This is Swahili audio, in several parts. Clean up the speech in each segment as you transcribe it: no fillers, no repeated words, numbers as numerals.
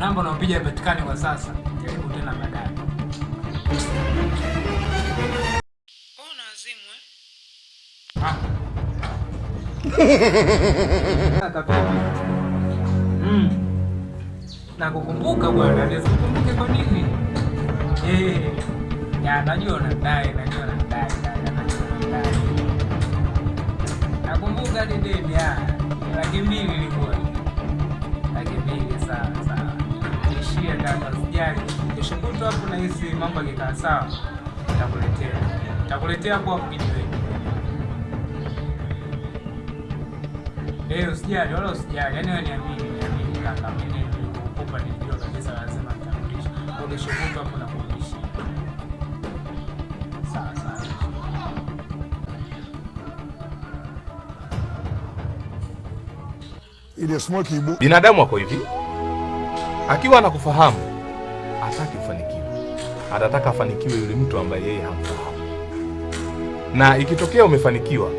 Namba unaopiga haipatikani kwa sasa. Jaribu tena baadaye. Una azimu Na kukumbuka bwana, nisikumbuke kwa nini? Ya najua unadai. Nakumbuka ni deni ya 200,000 ilikuwa. 200,000 sawa. Nishia kaka usijali. Kesho kutwa hapo na hizi mambo yakikaa sawa. Nitakuletea hapo kijiwe. Usijali wala usijali. Yaani wewe niamini kaka, mimi nilikupa nilijua kabisa lazima nitarudisha. Kesho kutwa hapo nakurudishia. Sawa. Binadamu wako hivi, akiwa anakufahamu hataki ufanikiwe, atataka afanikiwe yule mtu ambaye yeye hamfahamu. Na ikitokea umefanikiwa,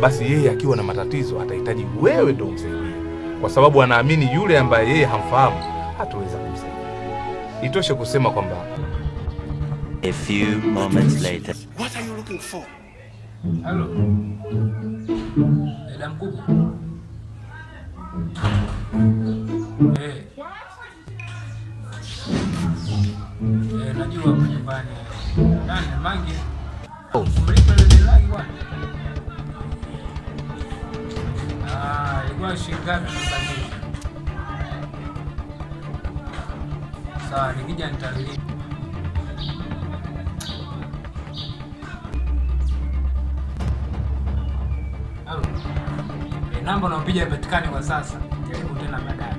basi yeye akiwa na matatizo atahitaji wewe ndio umsaidie, kwa sababu anaamini yule ambaye yeye hamfahamu hataweza kumsaidia. Itoshe kusema kwamba a few moments later. What are you looking for? Hello. Dada mkubwa. Najua hapo nyumbani. Nani Mangi? Mlipa ile laki bwana. Ilikuwa shilingi ngapi mbaki? Sawa, nikija nitalipa. Namba unaopiga haipatikani kwa sasa. Jaribu tena baadaye.